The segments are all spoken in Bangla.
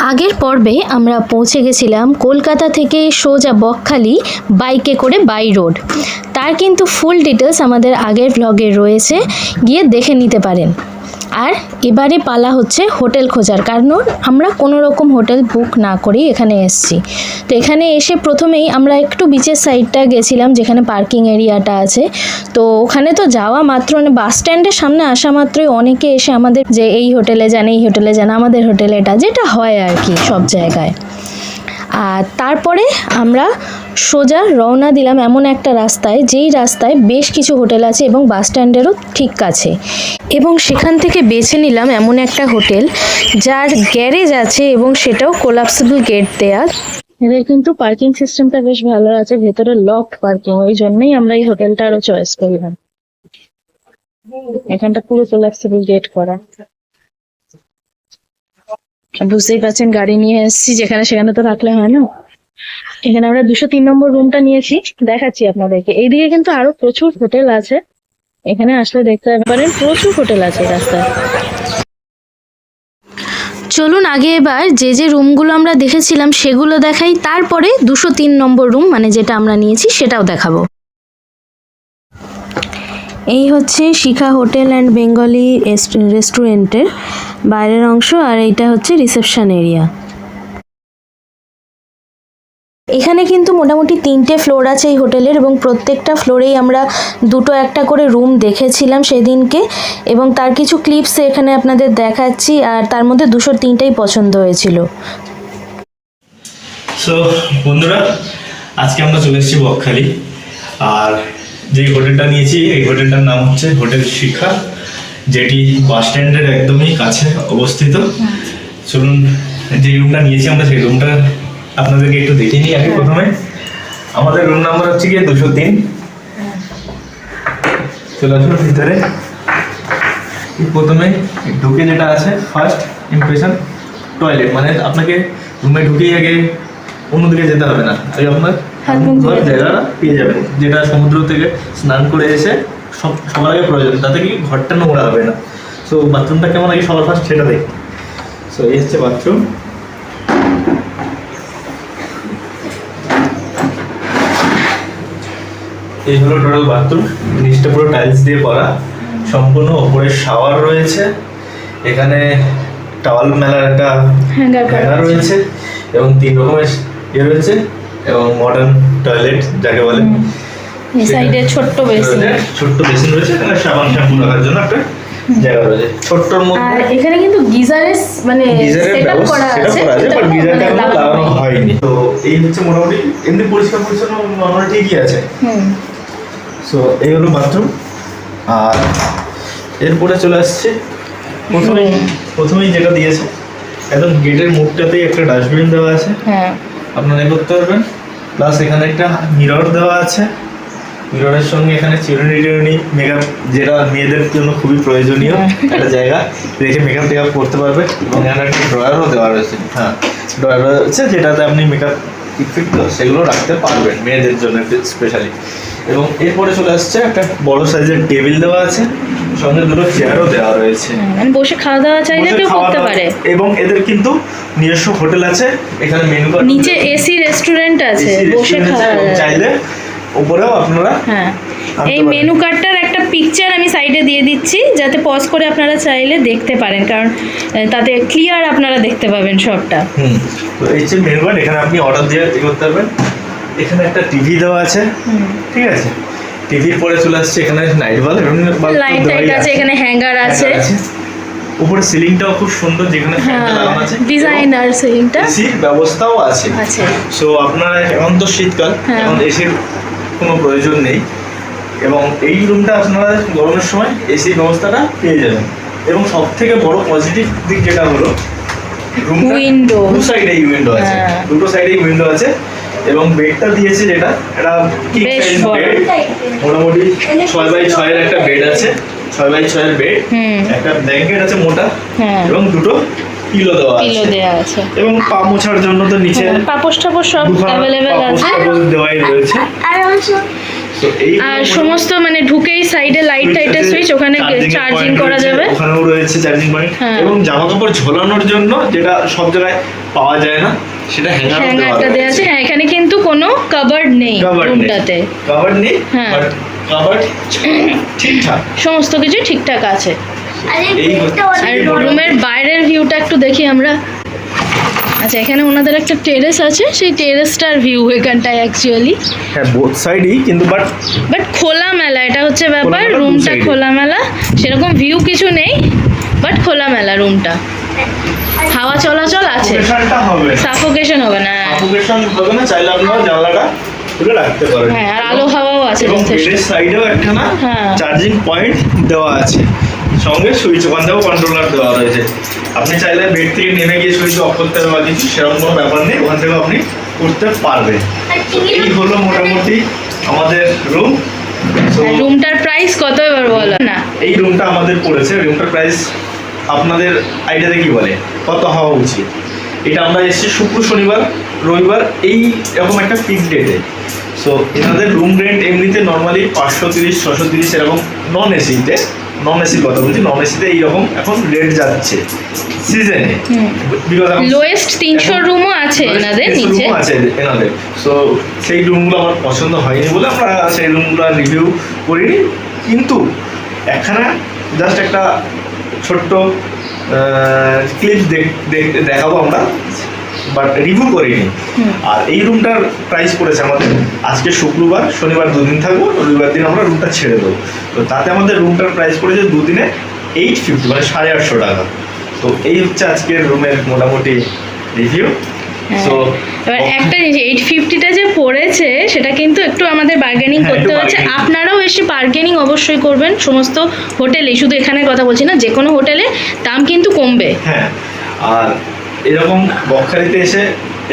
আগের পর্বে আমরা পৌঁছে গেছিলাম কলকাতা থেকে সোজা বকখালি বাইকে করে বাই রোড। তার কিন্তু ফুল ডিটেলস আমাদের আগের ভ্লগে রয়েছে, গিয়ে দেখে নিতে পারেন। আর এবারে পালা হচ্ছে হোটেল খোঁজার, কারণ আমরা কোনো রকম হোটেল বুক না করেই এখানে এসেছি। তো এখানে এসে প্রথমেই আমরা একটু বিচের সাইডটা গেছিলাম, যেখানে পার্কিং এরিয়াটা আছে। তো ওখানে তো যাওয়া মাত্র মানে বাস স্ট্যান্ডের সামনে আসা মাত্রই অনেকে এসে আমাদের যে এই হোটেলে যান, এই হোটেলে যান, আমাদের হোটেলে এটা, যেটা হয় আর কি সব জায়গায়। আর তারপরে আমরা সোজা রওনা দিলাম এমন একটা রাস্তায়, যেই রাস্তায় বেশ কিছু হোটেল আছে এবং বাস স্ট্যান্ডেরও ঠিক কাছে, এবং সেখান থেকে বেছে নিলাম এমন একটা হোটেল যার গ্যারেজ আছে এবং সেটাও কোলাপসিবল গেট দেয়া। এদের কিন্তু পার্কিং সিস্টেমটা বেশ ভালো আছে, ভেতরে লকড পার্কিং, ওই জন্যই আমরা এই হোটেলটা আরো চয়েস করলাম। এখানটা পুরো কোলাপসিবল গেট করা, বুঝতেই পারছেন গাড়ি নিয়ে এসেছি, যেখানে সেখানে তো রাখলে হয় না। এখানে আমরা 203 নম্বর রুমটা নিয়েছি, দেখাচ্ছি আপনাদেরকে। এইদিকে কিন্তু আরো প্রচুর হোটেল আছে, এখানে আসলে দেখতে পারেন প্রচুর হোটেল আছে রাস্তায়। চলুন আগে এবার যে যে রুমগুলো আমরা দেখেছিলাম সেগুলো দেখাই, তারপরে 203 নম্বর রুম মানে যেটা আমরা নিয়েছি সেটাও দেখাবো। এই হচ্ছে শিখা হোটেল অ্যান্ড বেঙ্গলি রেস্টুরেন্টের বাইরের অংশ, আর এইটা হচ্ছে রিসেপশন এরিয়া। এখানে কিন্তু মোটামুটি 3টে ফ্লোর আছে এই হোটেলের, এবং প্রত্যেকটা ফ্লোরেই আমরা দুটো একটা করে রুম দেখেছিলাম সেদিনকে, এবং তার কিছু ক্লিপস এখানে আপনাদের দেখাচ্ছি। আর তার মধ্যে 203টাই পছন্দ হয়েছিল। সো বন্ধুরা, আজকে আমরা চলে এসেছি বকখালি, আর যে হোটেলটা নিয়েছি এই হোটেলটার নাম হচ্ছে হোটেল শিখা, যেটি বাস স্ট্যান্ডের একদমই কাছে অবস্থিত। চলুন যে রুমটা নিয়েছি আমরা সেই রুমটা আপনাদেরকে একটু দেখিয়ে নিই। আগে প্রথমে আমাদের রুম নাম্বার হচ্ছে গিয়ে 203। চলে আসুন ভিতরে। প্রথমে ঢুকে যেটা আছে ফার্স্ট ইমপ্রেশন টয়লেট, মানে আপনাকে রুমে ঢুকেই আগে অন্যদিকে যেতে হবে না, আগে আপনার জায়গাটা পেয়ে যাবেন, যেটা সমুদ্র থেকে স্নান করে এসে সবার আগে প্রয়োজন, তাতে কি ঘরটা নোংরা হবে না। সো বাথরুমটা কেমন আগে সবার ফার্স্ট সেটা দেখি। সো এই হচ্ছে বাথরুম। এই হলো টোটাল বাথরুম, নিচটা পুরো টাইলস দিয়ে করা, সম্পূর্ণ ওপরে শাওয়ার রয়েছে, এখানে টাওয়াল মেলার একটা হ্যাঙ্গার রয়েছে, এবং 3 রকমের ইয়ে রয়েছে, এবং মডার্ন টয়লেট যাকে বলে। এই সাইডে ছোট্ট বেসিন রয়েছে, এখানে সাবান শ্যাম্পু রাখার জন্য একটা জায়গা রয়েছে ছোট্টর মধ্যে। আর এখানে কিন্তু গিজারের মানে সেটআপ করা আছে, বাট গিজারটা এখনো লাগানো হয়নি। তো এই হচ্ছে মোটামুটি এমনি পরিষ্কার পরিচ্ছন্ন নরমাল ঠিকই আছে। এই হলো বাথরুম। আর এরপরে চলে আসছে প্রথমেই যেটা দিয়েছে, একদম গেটের মুখটাতেই একটা ডাস্টবিন দেওয়া আছে, আপনারা করতে পারবেন। প্লাস এখানে একটা মিরর দেওয়া আছে, মিররের সঙ্গে এখানে চিরুনি মেকআপ, যেটা মেয়েদের জন্য খুবই প্রয়োজনীয় একটা জায়গা, রেখে মেকআপ টেকআপ করতে পারবে। এবং এখানে একটা ড্রয়ারও দেওয়া রয়েছে, ড্রয়ার রয়েছে যেটাতে আপনি মেকআপ ইফেক্ট সেগুলো রাখতে পারবেন মেয়েদের জন্য স্পেশালি। এবং এরপরে চলে আসছে একটা বড় সাইজের টেবিল দেওয়া আছে, সঙ্গে 2টো চেয়ারও দেওয়া রয়েছে, মানে বসে খাওয়া দাওয়া চাইলে কেউ করতে পারে। এবং এদের কিন্তু নিজস্ব হোটেল আছে, এখানে মেনু কার্ড, নিচে এসি রেস্টুরেন্ট আছে, বসে খাওয়া চাইলে উপরেও আপনারা। এই মেনু কার্ডটার একটা পিকচার আমি সাইডে দিয়ে দিচ্ছি, যাতে পজ করে আপনারা চাইলে দেখতে পারেন, কারণ তাতে ক্লিয়ার আপনারা দেখতে পাবেন সবটা। তো এই যে মেনু কার্ড, এখানে আপনি অর্ডার দিয়ে করতে পারবেন। এখানে একটা টিভি দেওয়া আছে, ঠিক আছে। টিভির পরে চলে আসছে এখানে নাইট বাল্ব, লাইট আছে, এখানে হ্যাঙ্গার আছে। উপরে সিলিংটাও খুব সুন্দর, যেখানে ফ্যানটা লাগানো আছে, ডিজাইনার সিলিংটা, এসির ব্যবস্থাও আছে। সো আপনারা এখন তো শীতকাল, এখন এসির কোনো প্রয়োজন নেই, এবং এই রুমটা আপনারা গরমের সময় এসির ব্যবস্থাটা পেয়ে যাবেন। এবং সব থেকে বড় পজিটিভ দিক যেটা হলো, রুমটা দু সাইডেই উইন্ডো আছে, দুটো সাইডেই উইন্ডো আছে, এবং বেডটা দিয়েছে যেটা এটা কিং সাইজ বেড, মোটামুটি 6x6 এর একটা বেড আছে, 6x6 এর বেড, একটা ব্ল্যাঙ্কেট আছে মোটা, এবং 2টো পিলো দেওয়া আছে, এবং পা মোছার জন্য তো নিচে পাপোশ টাপোশ সব অ্যাভেলেবেল আছে, দেওয়াই রয়েছে। আর সমস্ত মানে ঢুকেই সাইডে লাইট টাইটের সুইচ, ওখানে চার্জিং করা যাবে, ওখানেও রয়েছে চার্জিং পয়েন্ট, এবং জামা কাপড় ঝোলানোর জন্য, যেটা সব জায়গায় পাওয়া যায় না, সেটা হ্যাঙ্গারটা দেওয়া আছে। হ্যাঁ, এখানে কিন্তু কোনো কাভার্ড নেই রুমটাতে, কভার নেই, হ্যাঁ। বাট কভার ঠিকঠাক, সমস্ত কিছু ঠিকঠাক আছে। এই হচ্ছে আর রুমের বাইরের ভিউটা একটু দেখি আমরা। আচ্ছা, এখানে ওনাদের একটা টেরেস আছে, সেই টেরেসটার ভিউ এখানটায় অ্যাকচুয়ালি। হ্যাঁ, বোথ সাইডই, কিন্তু বাট খোলামেলা, এটা হচ্ছে ব্যাপার। খোলামেলা, রুমটা দু side-এ। খোলামেলা, সেরকম ভিউ কিছু নেই, বাট খোলামেলা রুমটা, হাওয়া চলাচল আছে, সাফোকেশনটা হবে না, সাফোকেশন হবে না। সাফোকেশন হবে না, চাইলে আপনারা জানলাটা খুলে রাখতে পারেন। হ্যাঁ, আর আলো হাওয়াও আছে এবং যথেষ্ট। বেডের সাইডেও একখানা হ্যাঁ। চার্জিং পয়েন্ট দেওয়া আছে, সঙ্গে সুইচ ওখান থেকেও কন্ট্রোলার দেওয়া রয়েছে। আপনি চাইলে বেড থেকে নেমে গিয়ে সুইচ অফ করতে হবে বা কিছু, সেরকম কোনো ব্যাপার নেই, ওখান থেকেও আপনি করতে পারবেন। এই হলো মোটামুটি আমাদের রুম। রুমটার প্রাইস কত এবার বলো না? এই রুমটা আমাদের পড়েছে, রুমটার প্রাইস আপনাদের আইডিয়াতে কি বলে কত হওয়া উচিত? এটা আমরা এসেছি শুক্র, শনিবার, রবিবার এই এরকম একটা ফিক্স ডেটে। সো এনাদের রুম রেন্ট এমনিতে নর্মালি 530, 630 এরকম, নন এসিতে, নন এসির কথা বলছি, নন এসিতে এইরকম এখন রেট যাচ্ছে সিজনে। বিকজ লোয়েস্ট 300 রুমও আছে এনাদের নিচে। আছে এনাদের। সো সেই রুমগুলো আমার পছন্দ হয়নি বলে আমরা সেই রুমগুলো রিভিউ করিনি, কিন্তু একখানা জাস্ট একটা ছোট্ট ক্লিপ দেখাবো আমরা, বাট রিভিউ করিনি। আর এই রুমটার প্রাইস পড়েছে আমাদের আজকে শুক্রবার, শনিবার দুদিন থাকবো, রবিবার দিন আমরা রুমটা ছেড়ে দেবো। তো তাতে আমাদের রুমটার প্রাইস পড়েছে দুদিনে 850, মানে 850 টাকা। তো এই হচ্ছে আজকের রুমের মোটামুটি রিভিউ। সো এবার একটা জিনিস, 850টা যে পড়েছে সেটা কিন্তু একটু আমাদের বার্গেনিং হ্যাঁ, করতে একটু হচ্ছে। bargaining। আপনারাও এসে বার্গেনিং অবশ্যই করবেন। সমস্ত হোটেলে, শুধু এখানে কথা বলছি না, যে কোনো হোটেলে দাম কিন্তু কমবে। হ্যাঁ, আর এরকম বকখালিতে এসে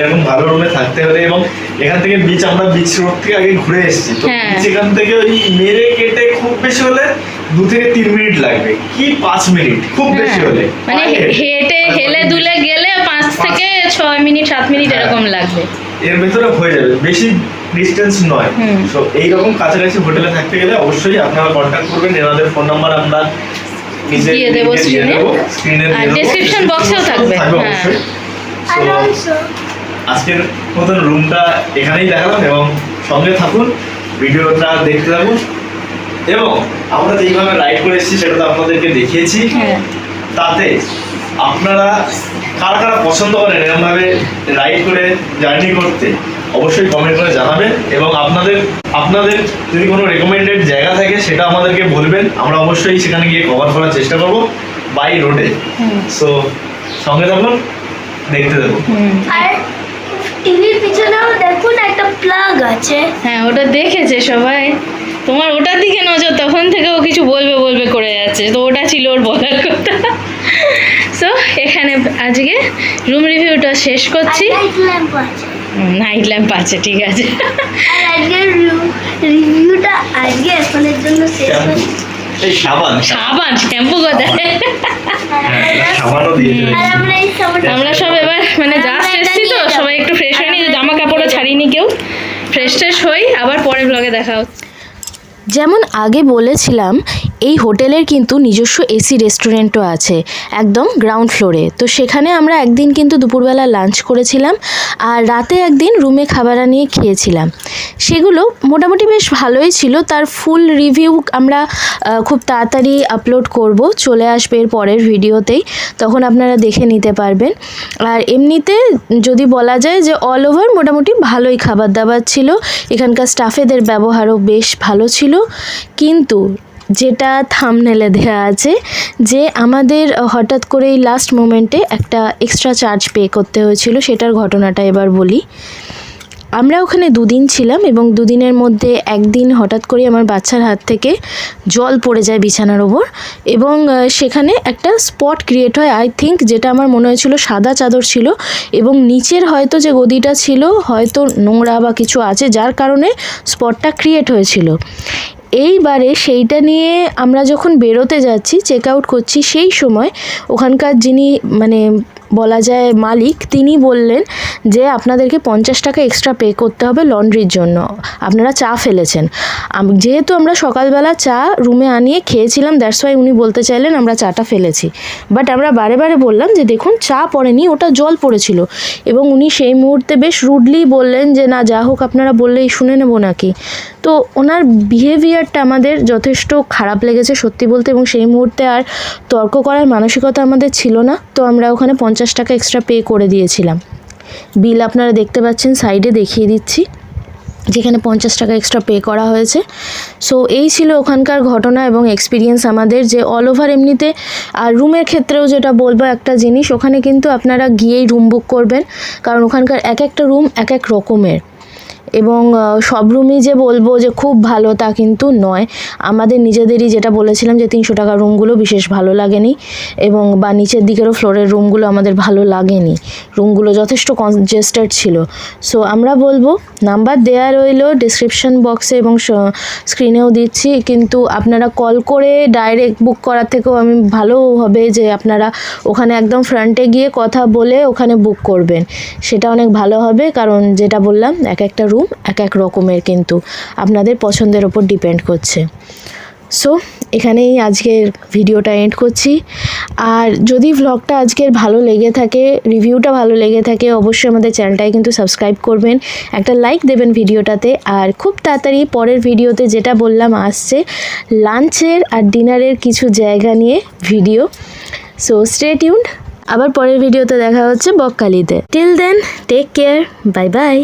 এরকম ভালো রুমে থাকতে হলে, এবং এখান থেকে বিচ, আমরা বিচ রোড থেকে আগে ঘুরে এসেছি, তো হ্যাঁ। বিচ এখান থেকে ওই মেরে কেটে খুব বেশি হলে 2 থেকে 3 মিনিট লাগবে, কি 5 মিনিট খুব বেশি হ্যাঁ, হলে, মানে হেঁটে হেলে দুলে গেলে 5 থেকে 6 মিনিট 7 মিনিট হ্যাঁ। এরকম লাগবে। এর ভেতরে হয়ে যাবে, বেশি ডিস্টেন্স নয়। তো এইরকম কাছাকাছি হোটেলে থাকতে গেলে অবশ্যই আপনারা কন্ট্যাক্ট করবেন, এনাদের ফোন নাম্বার আমরা নিচে দিয়ে দেবো স্ক্রিনে, স্ক্রিনে আর ডেসক্রিপশন বক্সেও থাকবে। হ্যাঁ, অবশ্যই। So, আজকের মতন রুমটা এখানেই দেখালাম, এবং সঙ্গে থাকুন, ভিডিওটা দেখতে থাকুন। এবং আমরা যেইভাবে রাইড করে এসেছি সেটা তো আপনাদেরকে দেখিয়েছি। হ্যাঁ। তাতে আপনারা কারা কারা পছন্দ করেন এরকমভাবে রাইড করে জার্নি করতে, অবশ্যই কমেন্ট করে জানাবেন। এবং আপনাদের যদি কোনো রেকমেন্ডেড জায়গা থাকে সেটা আমাদেরকে বলবেন, আমরা অবশ্যই সেখানে গিয়ে কভার করার চেষ্টা করব বাই রোডে। সো সঙ্গে থাকুন, দেখতে দেবো। আর টিভির পিছনেও দেখুন একটা প্লাগ আছে। হ্যাঁ, ওটা দেখেছে সবাই। তোমার ওটার দিকে নজর তখন থেকে, ও কিছু বলবে করে যাচ্ছে, তো ওটা ছিল ওর বলার কথা। সো এখানে আজকে রুম রিভিউটা শেষ করছি। লাইট ল্যাম্প আছে। নাইট ল্যাম্প আছে, ঠিক আছে। আর আজকের রিভিউটা আজকে এখনের জন্য শেষ হচ্ছে। এই সাবান, সাবান, শ্যাম্পু কোথায়? সাবানও দিয়ে দেবে। আর আমরা এই সাবানটা আমরা সব এবার মানে জাস্ট এসছি তো, সবাই একটু ফ্রেশ হয়নি, জামা কাপড়ও ছাড়িনি কেউ, ফ্রেশ ট্রেশ হই, আবার পরে ব্লগে দেখা হচ্ছে। যেমন আগে বলেছিলাম, এই হোটেলের কিন্তু নিজস্ব এসি রেস্টুরেন্টও আছে একদম গ্রাউন্ড ফ্লোরে। তো সেখানে আমরা একদিন কিন্তু দুপুরবেলা লাঞ্চ করেছিলাম, আর রাতে একদিন রুমে খাবার আনিয়ে খেয়েছিলাম। সেগুলো মোটামুটি বেশ ভালোই ছিল। তার ফুল রিভিউ আমরা খুব তাড়াতাড়ি আপলোড করব, চলে আসবে এর পরের ভিডিওতেই, তখন আপনারা দেখে নিতে পারবেন। আর এমনিতে যদি বলা যায় যে অল ওভার মোটামুটি ভালোই খাবার দাবার ছিল, এখানকার স্টাফেদের ব্যবহারও বেশ ভালো ছিল। কিন্তু যেটা থাম্বনেলে দেওয়া আছে যে আমাদের হঠাৎ করেই লাস্ট মোমেন্টে একটা এক্সট্রা চার্জ পে করতে হয়েছিল, সেটার ঘটনাটা এবার বলি। আমরা ওখানে 2 দিন ছিলাম, এবং 2 দিনের মধ্যে একদিন হঠাৎ করে আমার বাচ্চার হাত থেকে জল পড়ে যায় বিছানার ওপর, এবং সেখানে একটা স্পট ক্রিয়েট হয়। আই থিঙ্ক যেটা আমার মনে হয়েছিল সাদা চাদর ছিল, এবং নিচের হয়তো যে গদিটা ছিল হয়তো নোংরা বা কিছু আছে, যার কারণে স্পটটা ক্রিয়েট হয়েছিল। এইবারে সেইটা নিয়ে আমরা যখন বেরোতে যাচ্ছি, চেক আউট করছি, সেই সময় ওখানকার যিনি মানে বলা যায় মালিক, তিনি বললেন যে আপনাদেরকে 50 টাকা এক্সট্রা পে করতে হবে লন্ড্রির জন্য, আপনারা চা ফেলেছেন। যেহেতু আমরা সকালবেলা চা রুমে আনিয়ে খেয়েছিলাম, দ্যাটস ওয়াই উনি বলতে চাইলেন আমরা চাটা ফেলেছি। বাট আমরা বারে বারে বললাম যে দেখুন চা পড়েনি, ওটা জল পড়েছিল, এবং উনি সেই মুহূর্তে বেশ রুডলি বললেন যে না যা হোক আপনারা বললেই শুনে নেবো নাকি। তো ওনার বিহেভিয়ারটা আমাদের যথেষ্ট খারাপ লেগেছে সত্যি বলতে, এবং সেই মুহূর্তে আর তর্ক করার মানসিকতা আমাদের ছিল না। তো আমরা ওখানে 50 টাকা এক্সট্রা পে করে দিয়েছিলাম। বিল আপনারা দেখতে পাচ্ছেন, সাইডে দেখিয়ে দিচ্ছি, যেখানে 50 টাকা এক্সট্রা পে করা হয়েছে। সো এই ছিল ওখানকার ঘটনা এবং এক্সপিরিয়েন্স আমাদের, যে অল ওভার এমনিতে। আর রুমের ক্ষেত্রেও যেটা বলবো একটা জিনিস, ওখানে কিন্তু আপনারা গিয়েই রুম বুক করবেন, কারণ ওখানকার এক একটা রুম এক এক রকমের, এবং সব রুমই যে বলবো যে খুব ভালো তা কিন্তু নয়। আমাদের নিজেদেরই যেটা বলেছিলাম যে 300 টাকার রুমগুলো বিশেষ ভালো লাগেনি, এবং বা নিচের দিকেরও ফ্লোরের রুমগুলো আমাদের ভালো লাগেনি, রুমগুলো যথেষ্ট কনজেস্টেড ছিল। সো আমরা বলবো, নাম্বার দেওয়া রইলো ডিসক্রিপশন বক্সে এবং স্ক্রিনেও দিচ্ছি, কিন্তু আপনারা কল করে ডাইরেক্ট বুক করার থেকেও আমি ভালো হবে যে আপনারা ওখানে একদম ফ্রন্টে গিয়ে কথা বলে ওখানে বুক করবেন, সেটা অনেক ভালো হবে। কারণ যেটা বললাম এক একটা রুম এক এক রকমের, কিন্তু আপনাদের পছন্দের ওপর ডিপেন্ড করছে। সো এখানেই আজকের ভিডিওটা এন্ড করছি। আর যদি ভ্লগটা আজকের ভালো লেগে থাকে, রিভিউটা ভালো লেগে থাকে, অবশ্যই আমাদের চ্যানেলটায় কিন্তু সাবস্ক্রাইব করবেন, একটা লাইক দেবেন ভিডিওটাতে। আর খুব তাড়াতাড়ি পরের ভিডিওতে যেটা বললাম আসছে লাঞ্চের আর ডিনারের কিছু জায়গা নিয়ে ভিডিও। সো স্টে টিউনড, আবার পরের ভিডিওতে দেখা হচ্ছে বকখালিতে। Till then take care, bye by.